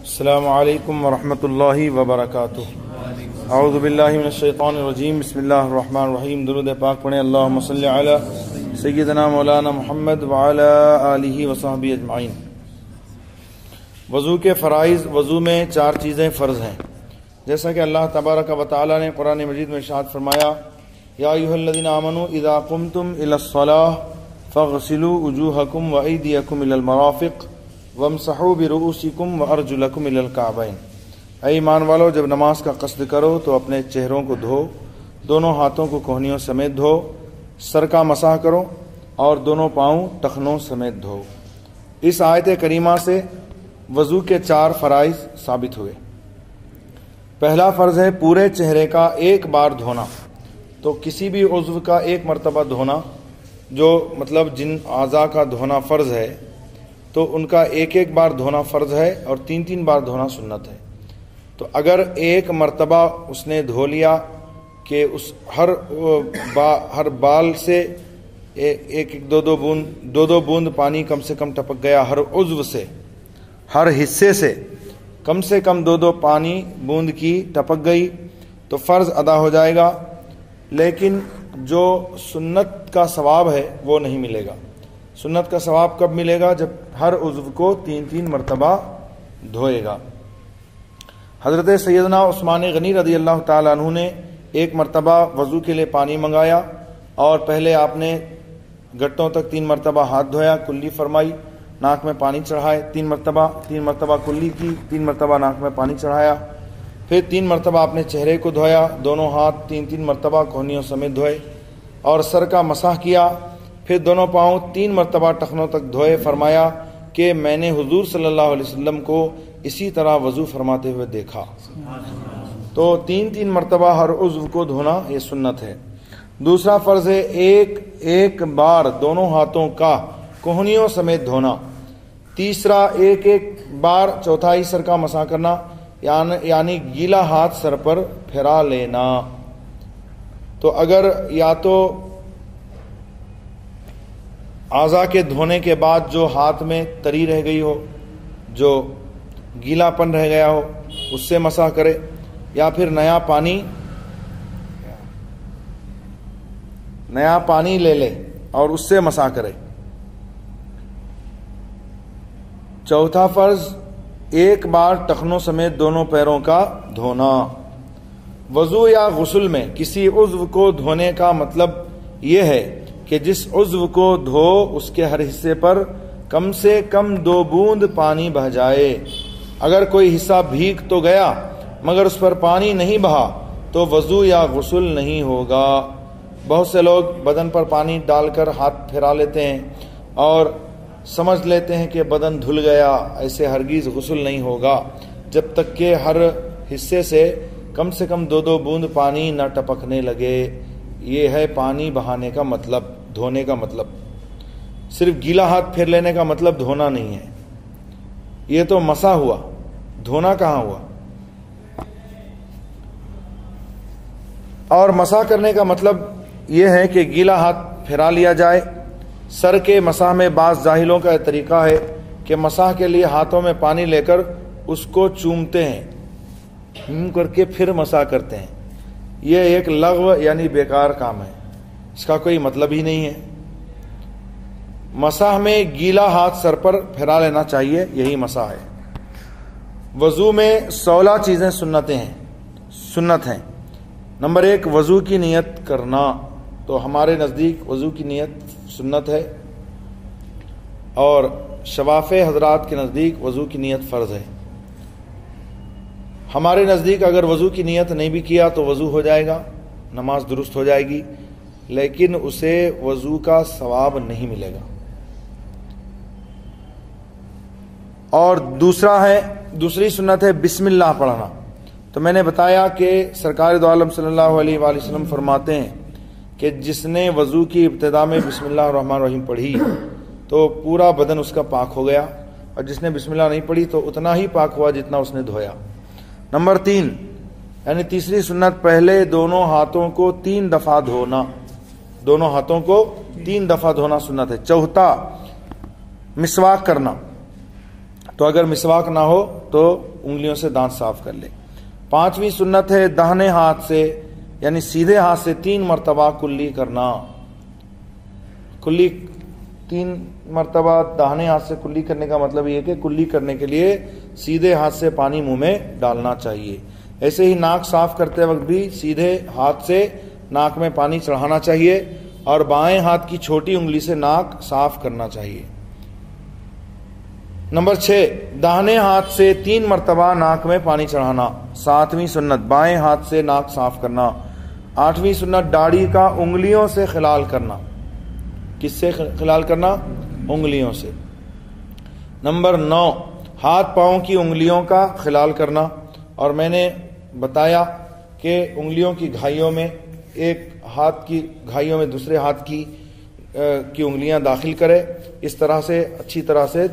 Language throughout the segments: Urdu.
السلام علیکم ورحمۃ اللہ وبرکاتہ۔ اعوذ باللہ من الشیطان الرجیم، بسم اللہ الرحمن الرحیم۔ درود پاک پڑھیں۔ اللہم صلی علی سیدنا مولانا محمد وعلی آلہ وصحبہ اجمعین۔ وضو کے فرائض، وضو میں 4 چیزیں فرض ہیں، جیسا کہ اللہ تبارک و تعالی نے قرآن مجید میں ارشاد فرمایا، یا ایھا الذین آمنوا اذا قمتم الی الصلاۃ فاغسلوا وجوہکم وایدیکم الی المرافق وامسحوا برؤوسکم وارجلکم الی الکعبین۔ اے ایمان والو، جب نماز کا قصد کرو تو اپنے چہروں کو دھو، دونوں ہاتھوں کو کوہنیوں سمیت دھو، سر کا مسح کرو اور دونوں پاؤں ٹخنوں سمیت دھو۔ اس آیت کریمہ سے وضو کے 4 فرائض ثابت ہوئے۔ پہلا فرض ہے پورے چہرے کا ایک بار دھونا۔ تو کسی بھی عضو کا ایک مرتبہ دھونا، جو مطلب جن اعضاء کا دھونا فرض ہے تو ان کا ایک بار دھونا فرض ہے اور 3 بار دھونا سنت ہے۔ تو اگر ایک مرتبہ اس نے دھو لیا کہ اس ہر بال سے دو بوند پانی کم سے کم ٹپک گیا، ہر عضو سے، ہر حصے سے کم 2 پانی بوند کی ٹپک گئی تو فرض ادا ہو جائے گا، لیکن جو سنت کا ثواب ہے وہ نہیں ملے گا۔ سنت کا ثواب کب ملے گا؟ جب ہر عضو کو 3 مرتبہ دھوئے گا۔ حضرت سیدنا عثمان غنی رضی اللہ تعالیٰ عنہ نے ایک مرتبہ وضو کے لیے پانی منگایا اور پہلے آپ نے گھٹوں تک 3 مرتبہ ہاتھ دھویا، کلی فرمائی، ناک میں پانی چڑھائے 3 مرتبہ کلی کی، 3 مرتبہ ناک میں پانی چڑھایا، پھر 3 مرتبہ اپنے چہرے کو دھویا، دونوں ہاتھ 3 مرتبہ کوہنیوں سمیت دھوئے اور سر کا مسح کیا، پھر دونوں پاؤں 3 مرتبہ ٹخنوں تک دھوئے۔ فرمایا کہ میں نے حضور صلی اللہ علیہ وسلم کو اسی طرح وضو فرماتے ہوئے دیکھا۔ تو 3 مرتبہ ہر عضو کو دھونا یہ سنت ہے۔ دوسرا فرض ہے ایک بار دونوں ہاتھوں کا کوہنیوں سمیت دھونا۔ تیسرا ایک بار چوتھائی سر کا مسح کرنا، یعنی گیلا ہاتھ سر پر پھیرا لینا۔ تو اگر یا تو اعضاء کے دھونے کے بعد جو ہاتھ میں تری رہ گئی ہو، جو گیلا پن رہ گیا ہو، اس سے مسح کرے، یا پھر نیا پانی لے لے اور اس سے مسح کرے۔ چوتھا فرض ایک بار ٹخنوں سمیت دونوں پیروں کا دھونا۔ وضو یا غسل میں کسی عضو کو دھونے کا مطلب یہ ہے کہ جس عضو کو دھو اس کے ہر حصے پر کم سے کم 2 بوند پانی بہہ جائے۔ اگر کوئی حصہ بھیگ تو گیا مگر اس پر پانی نہیں بہا تو وضو یا غسل نہیں ہوگا۔ بہت سے لوگ بدن پر پانی ڈال کر ہاتھ پھیرا لیتے ہیں اور سمجھ لیتے ہیں کہ بدن دھل گیا، ایسے ہرگز غسل نہیں ہوگا جب تک کہ ہر حصے سے کم 2 بوند پانی نہ ٹپکنے لگے۔ یہ ہے پانی بہانے کا مطلب، دھونے کا مطلب۔ صرف گیلا ہاتھ پھیر لینے کا مطلب دھونا نہیں ہے، یہ تو مسح ہوا، دھونا کہاں ہوا؟ اور مسح کرنے کا مطلب یہ ہے کہ گیلا ہاتھ پھیرا لیا جائے۔ سر کے مسح میں بعض جاہلوں کا طریقہ ہے کہ مسح کے لیے ہاتھوں میں پانی لے کر اس کو چومتے ہیں، کر کے پھر مسح کرتے ہیں۔ یہ ایک لغو یعنی بیکار کام ہے، اس کا کوئی مطلب ہی نہیں ہے۔ مسح میں گیلا ہاتھ سر پر پھیرا لینا چاہیے، یہی مسح ہے۔ وضو میں 16 چیزیں سنت ہیں۔ نمبر 1 وضو کی نیت کرنا۔ تو ہمارے نزدیک وضو کی نیت سنت ہے اور شوافع حضرات کے نزدیک وضو کی نیت فرض ہے۔ ہمارے نزدیک اگر وضو کی نیت نہیں بھی کیا تو وضو ہو جائے گا، نماز درست ہو جائے گی، لیکن اسے وضو کا ثواب نہیں ملے گا۔ اور دوسری سنت ہے بسم اللہ پڑھنا۔ تو میں نے بتایا کہ سرکار دو عالم صلی اللہ علیہ وآلہ وسلم فرماتے ہیں کہ جس نے وضو کی ابتدا میں بسم اللہ الرحمن الرحیم پڑھی تو پورا بدن اس کا پاک ہو گیا، اور جس نے بسم اللہ نہیں پڑھی تو اتنا ہی پاک ہوا جتنا اس نے دھویا۔ نمبر 3 یعنی تیسری سنت، پہلے دونوں ہاتھوں کو 3 دفعہ دھونا۔ دونوں ہاتھوں کو 3 دفعہ دھونا سنت ہے۔ چوتھا مسواک کرنا، تو اگر مسواک نہ ہو تو انگلیوں سے دانت صاف کر لے۔ 5ویں سنت ہے داہنے ہاتھ سے یعنی سیدھے ہاتھ سے 3 مرتبہ کلی کرنا۔ کلی 3 مرتبہ داہنے ہاتھ سے کلی کرنے کا مطلب یہ کہ کلی کرنے کے لیے سیدھے ہاتھ سے پانی منہ میں ڈالنا چاہیے۔ ایسے ہی ناک صاف کرتے وقت بھی سیدھے ہاتھ سے ناک میں پانی چڑھانا چاہیے اور بائیں ہاتھ کی چھوٹی انگلی سے ناک صاف کرنا چاہیے۔ نمبر 6 داہنے ہاتھ سے 3 مرتبہ ناک میں پانی چڑھانا۔ 7ویں سنت بائیں ہاتھ سے ناک صاف کرنا۔ 8ویں سنت داڑھی کا انگلیوں سے خلال کرنا۔ کس سے خلال کرنا؟ انگلیوں سے۔ نمبر 9 ہاتھ پاؤں کی انگلیوں کا خلال کرنا، اور میں نے بتایا کہ انگلیوں کی گھائیوں میں ایک ہاتھ کی گھائیوں میں دوسرے ہاتھ کی انگلیاں داخل کرے، اس طرح سے اچھی طرح سے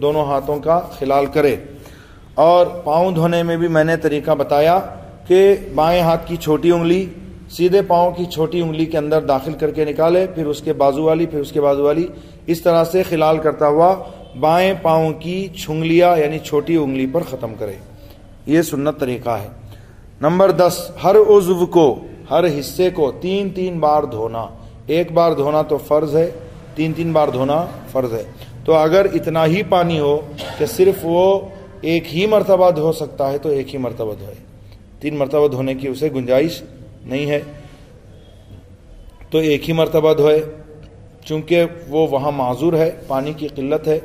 دونوں ہاتھوں کا خلال کرے۔ اور پاؤں دھونے میں بھی میں نے طریقہ بتایا کہ بائیں ہاتھ کی چھوٹی انگلی سیدھے پاؤں کی چھوٹی انگلی کے اندر داخل کر کے نکالے، پھر اس کے بازو والی، پھر اس کے بازو والی، اس طرح سے خلال کرتا ہوا بائیں پاؤں کی چھنگلیاں یعنی چھوٹی انگلی پر ختم کرے۔ یہ سنت طریقہ ہے۔ نمبر 10 ہر عضو کو ہر حصے کو 3 بار دھونا۔ ایک بار دھونا تو فرض ہے، 3 بار دھونا فرض ہے۔ تو اگر اتنا ہی پانی ہو کہ صرف وہ ایک ہی مرتبہ دھو سکتا ہے تو ایک ہی مرتبہ دھوئے، 3 مرتبہ دھونے کی اسے گنجائش نہیں ہے تو ایک ہی مرتبہ دھوئے، چونکہ وہ وہاں معذور ہے، پانی کی قلت ہے،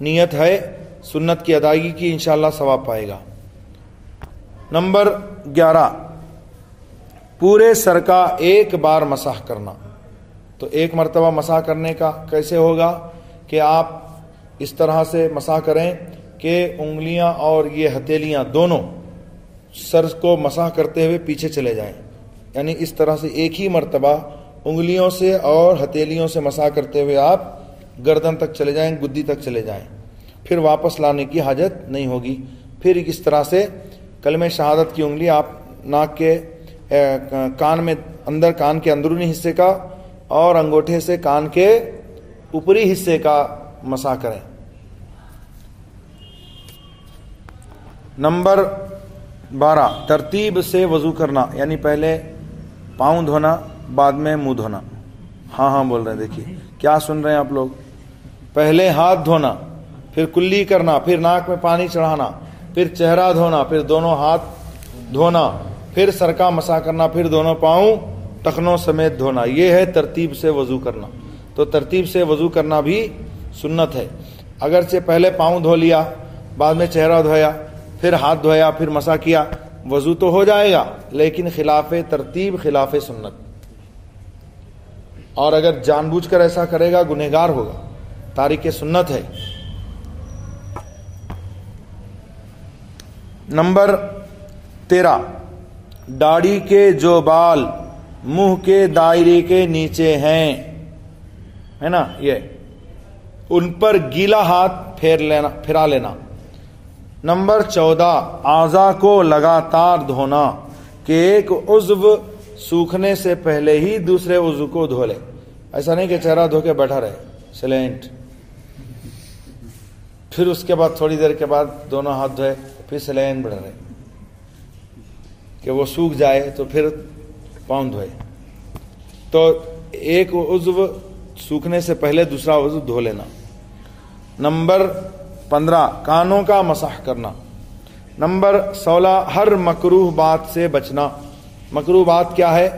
نیت ہے سنت کی ادائیگی کی، انشاءاللہ ثواب پائے گا۔ نمبر 11 پورے سر کا ایک بار مسح کرنا۔ تو ایک مرتبہ مسح کرنے کا کیسے ہوگا کہ آپ اس طرح سے مسح کریں کہ انگلیاں اور یہ ہتھیلیاں دونوں سر کو مسح کرتے ہوئے پیچھے چلے جائیں، یعنی اس طرح سے ایک ہی مرتبہ انگلیوں سے اور ہتھیلیوں سے مسح کرتے ہوئے آپ گردن تک چلے جائیں، گدی تک چلے جائیں، پھر واپس لانے کی حاجت نہیں ہوگی۔ پھر اس طرح سے کلمہ شہادت کی انگلی آپ ناک کے کان میں اندر، کان کے اندرونی حصے کا اور انگوٹھے سے کان کے اوپری حصے کا مسح کریں۔ نمبر 12 ترتیب سے وضو کرنا، یعنی پہلے پاؤں دھونا بعد میں منہ دھونا۔ ہاں بول رہے ہیں، دیکھیے کیا سن رہے ہیں آپ لوگ۔ پہلے ہاتھ دھونا، پھر کلی کرنا، پھر ناک میں پانی چڑھانا، پھر چہرہ دھونا، پھر دونوں ہاتھ دھونا، پھر سر کا مسح کرنا، پھر دونوں پاؤں ٹخنوں سمیت دھونا۔ یہ ہے ترتیب سے وضو کرنا۔ تو ترتیب سے وضو کرنا بھی سنت ہے۔ اگرچہ پہلے پاؤں دھو لیا، بعد میں چہرہ دھویا، پھر ہاتھ دھویا، پھر مسح کیا، وضو تو ہو جائے گا لیکن خلاف ترتیب، خلاف سنت۔ اور اگر جان بوجھ کر ایسا کرے گا گنہگار ہوگا، تارک سنت ہے۔ نمبر 13 داڑھی کے جو بال منہ کے دائرے کے نیچے ہیں، ہے نا، یہ ان پر گیلا ہاتھ پھرا لینا۔ نمبر 14 اعضاء کو لگاتار دھونا، کہ ایک عضو سوکھنے سے پہلے ہی دوسرے عضو کو دھو لے۔ ایسا نہیں کہ چہرہ دھو کے بیٹھا رہے سیلنٹ، پھر اس کے بعد تھوڑی دیر کے بعد دونوں ہاتھ دھوئے، پھر سیلنٹ بڑھ رہے کہ وہ سوکھ جائے تو پھر پاؤں دھوئے۔ تو ایک عضو سوکھنے سے پہلے دوسرا عضو دھو لینا۔ نمبر 15 کانوں کا مسح کرنا۔ نمبر 16 ہر مکروہ بات سے بچنا۔ مکروہ بات کیا ہے؟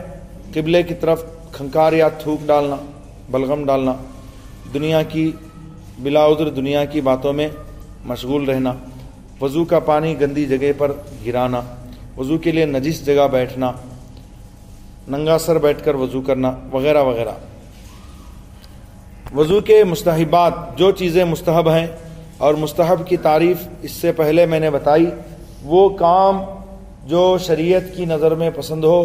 قبلے کی طرف کھنکار یا تھوک ڈالنا، بلغم ڈالنا، دنیا کی بلا عذر دنیا کی باتوں میں مشغول رہنا، وضو کا پانی گندی جگہ پر گرانا، وضو کے لیے نجس جگہ بیٹھنا، ننگا سر بیٹھ کر وضو کرنا، وغیرہ وغیرہ۔ وضو کے مستحبات، جو چیزیں مستحب ہیں اور مستحب کی تعریف اس سے پہلے میں نے بتائی، وہ کام جو شریعت کی نظر میں پسند ہو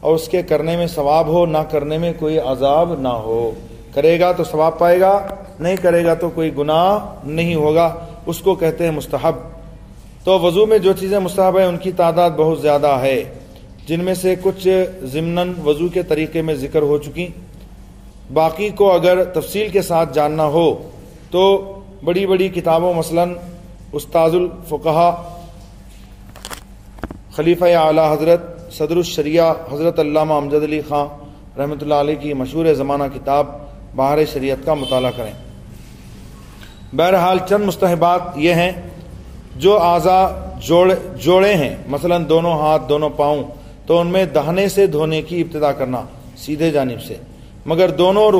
اور اس کے کرنے میں ثواب ہو، نہ کرنے میں کوئی عذاب نہ ہو۔ کرے گا تو ثواب پائے گا، نہیں کرے گا تو کوئی گناہ نہیں ہوگا، اس کو کہتے ہیں مستحب۔ تو وضو میں جو چیزیں مستحب ہیں ان کی تعداد بہت زیادہ ہے، جن میں سے کچھ ضمناً وضو کے طریقے میں ذکر ہو چکی، باقی کو اگر تفصیل کے ساتھ جاننا ہو تو بڑی بڑی کتابوں مثلاً استاذ الفقہا خلیفہ اعلیٰ حضرت صدر الشریعہ حضرت علامہ امجد علی خان رحمۃ اللہ علیہ کی مشہور زمانہ کتاب بہار شریعت کا مطالعہ کریں۔ بہرحال چند مستحبات یہ ہیں، جو اعضاء جوڑے ہیں مثلاً دونوں ہاتھ دونوں پاؤں، تو ان میں دہنے سے دھونے کی ابتدا کرنا سیدھے جانب سے، مگر دونوں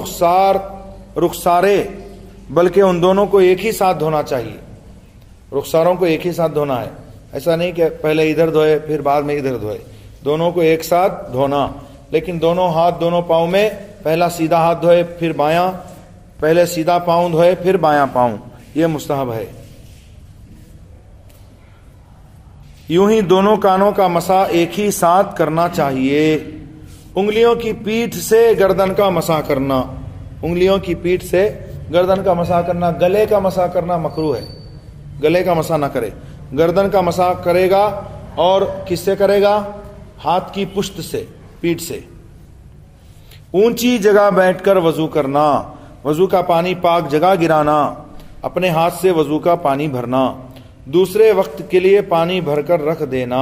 رخسارے بلکہ ان دونوں کو ایک ہی ساتھ دھونا چاہیے۔ رخساروں کو ایک ہی ساتھ دھونا ہے، ایسا نہیں کہ پہلے ادھر دھوئے پھر بعد میں ادھر دھوئے، دونوں کو ایک ساتھ دھونا، لیکن دونوں ہاتھ دونوں پاؤں میں پہلا سیدھا ہاتھ دھوئے پھر بایاں، پہلے سیدھا پاؤں دھوئے پھر بایاں پاؤں، یہ مستحب ہے۔ یوں ہی دونوں کانوں کا مسح ایک ہی ساتھ کرنا چاہیے۔ انگلیوں کی پیٹھ سے گردن کا مسح کرنا، انگلیوں کی پیٹھ سے گردن کا مسح کرنا، گلے کا مسح کرنا مکروہ ہے، گلے کا مسح نہ کرے، گردن کا مسح کرے گا، اور کس سے کرے گا؟ ہاتھ کی پشت سے، پیٹھ سے۔ اونچی جگہ بیٹھ کر وضو کرنا، وضو کا پانی پاک جگہ گرانا، اپنے ہاتھ سے وضو کا پانی بھرنا، دوسرے وقت کے لیے پانی بھر کر رکھ دینا،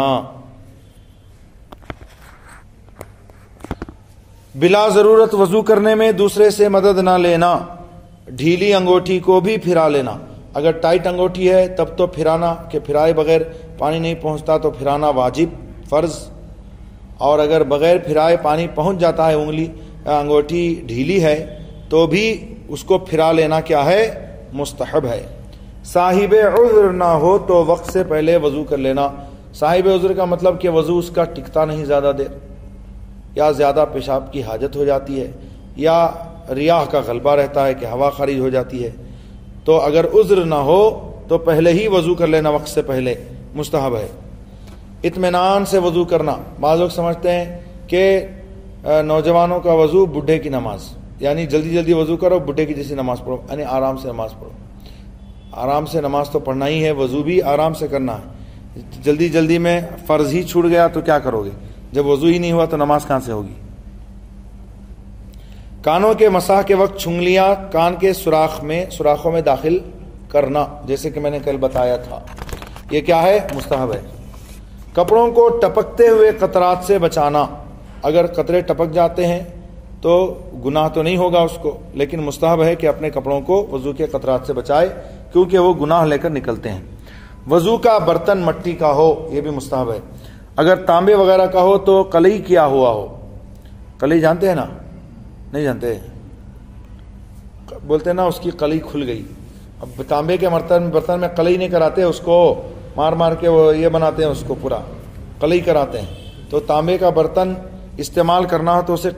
بلا ضرورت وضو کرنے میں دوسرے سے مدد نہ لینا، ڈھیلی انگوٹھی کو بھی پھرا لینا، اگر ٹائٹ انگوٹھی ہے تب تو پھرانا، کہ پھرائے بغیر پانی نہیں پہنچتا تو پھرانا واجب فرض، اور اگر بغیر پھرائے پانی پہنچ جاتا ہے، انگوٹھی ڈھیلی ہے تو بھی اس کو پھرا لینا کیا ہے؟ مستحب ہے۔ صاحب عذر نہ ہو تو وقت سے پہلے وضو کر لینا۔ صاحب عذر کا مطلب کہ وضو اس کا ٹکتا نہیں زیادہ دیر، یا زیادہ پیشاب کی حاجت ہو جاتی ہے، یا ریاح کا غلبہ رہتا ہے کہ ہوا خارج ہو جاتی ہے، تو اگر عذر نہ ہو تو پہلے ہی وضو کر لینا، وقت سے پہلے مستحب ہے۔ اطمینان سے وضو کرنا، بعض لوگ سمجھتے ہیں کہ نوجوانوں کا وضو بڈھے کی نماز، یعنی جلدی جلدی وضو کرو بڈھے کی جیسی نماز پڑھو، یعنی آرام سے نماز پڑھو۔ آرام سے نماز تو پڑھنا ہی ہے، وضو بھی آرام سے کرنا ہے۔ جلدی جلدی میں فرض ہی چھوٹ گیا تو کیا کرو گے؟ جب وضو ہی نہیں ہوا تو نماز کہاں سے ہوگی؟ کانوں کے مسح کے وقت چھنگلیاں کان کے سوراخوں میں داخل کرنا، جیسے کہ میں نے کل بتایا تھا، یہ کیا ہے؟ مستحب ہے۔ کپڑوں کو ٹپکتے ہوئے قطرات سے بچانا، اگر قطرے ٹپک جاتے ہیں تو گناہ تو نہیں ہوگا اس کو، لیکن مستحب ہے کہ اپنے کپڑوں کو وضو کے قطرات سے بچائے، کیونکہ وہ گناہ لے کر نکلتے ہیں۔ وضو کا برتن مٹی کا ہو، یہ بھی مستحب ہے۔ اگر تانبے وغیرہ کا ہو تو قلعی کیا ہوا ہو، قلعی جانتے ہیں نا؟ نہیں جانتے؟ بولتے ہیں نا اس کی قلعی کھل گئی۔ اب تانبے کے برتن میں قلعی نہیں کراتے، اس کو مار مار کے وہ یہ بناتے ہیں، اس کو پورا قلعی کراتے ہیں۔ تو تانبے کا برتن استعمال کرنا ہو تو اسے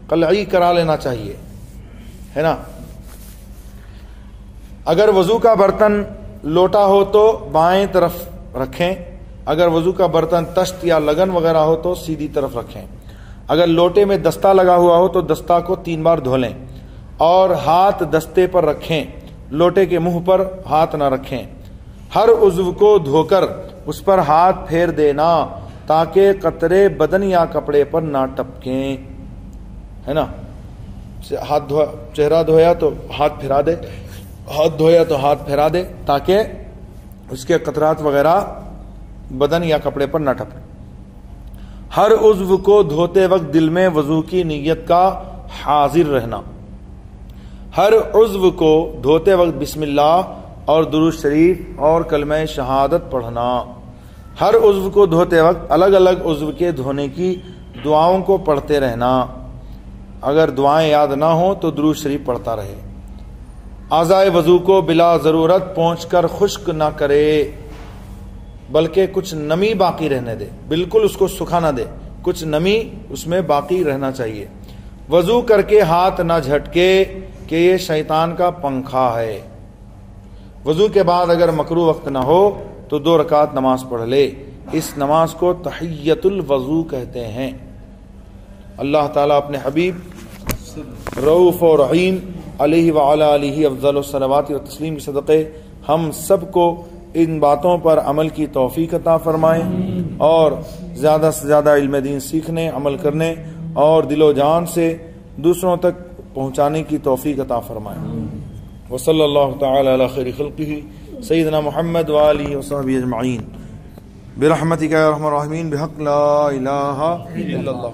قلعی کرا لینا چاہیے، ہے نا؟ اگر وضو کا برتن لوٹا ہو تو بائیں طرف رکھیں، اگر وضو کا برتن تشت یا لگن وغیرہ ہو تو سیدھی طرف رکھیں۔ اگر لوٹے میں دستہ لگا ہوا ہو تو دستہ کو 3 بار دھو لیں، اور ہاتھ دستے پر رکھیں، لوٹے کے منہ پر ہاتھ نہ رکھیں۔ ہر عضو کو دھو کر اس پر ہاتھ پھیر دینا تاکہ قطرے بدن یا کپڑے پر نہ ٹپکیں، ہے نا؟ ہاتھ چہرہ دھویا تو ہاتھ پھرا دے، ہاتھ دھویا تو ہاتھ پھیرا دے، تاکہ اس کے قطرات وغیرہ بدن یا کپڑے پر نہ ٹپکیں۔ ہر عضو کو دھوتے وقت دل میں وضو کی نیت کا حاضر رہنا، ہر عضو کو دھوتے وقت بسم اللہ اور درود شریف اور کلمہ شہادت پڑھنا۔ ہر عضو کو دھوتے وقت الگ الگ عضو کے دھونے کی دعاؤں کو پڑھتے رہنا، اگر دعائیں یاد نہ ہوں تو درود شریف پڑھتا رہے۔ اعضائے وضو کو بلا ضرورت پہنچ کر خشک نہ کرے، بلکہ کچھ نمی باقی رہنے دے، بالکل اس کو سکھا نہ دے، کچھ نمی اس میں باقی رہنا چاہیے۔ وضو کر کے ہاتھ نہ جھٹکے کہ یہ شیطان کا پنکھا ہے۔ وضو کے بعد اگر مکروہ وقت نہ ہو تو 2 رکعت نماز پڑھ لے، اس نماز کو تحیۃ الوضو کہتے ہیں۔ اللہ تعالیٰ اپنے حبیب رؤوف و رحیم علیہ وعلی آلہ افضل الصلوات والتسلیم کے صدقے ہم سب کو ان باتوں پر عمل کی توفیق عطا فرمائے، اور زیادہ سے زیادہ علم دین سیکھنے، عمل کرنے اور دل و جان سے دوسروں تک پہنچانے کی توفیق عطا فرمائے۔ وصلی اللہ تعالی علی خیر خلقہ سیدنا محمد وآلہ وصحبہ اجمعین برحمتک یا ارحم الراحمین بحق لا الہ الا اللہ.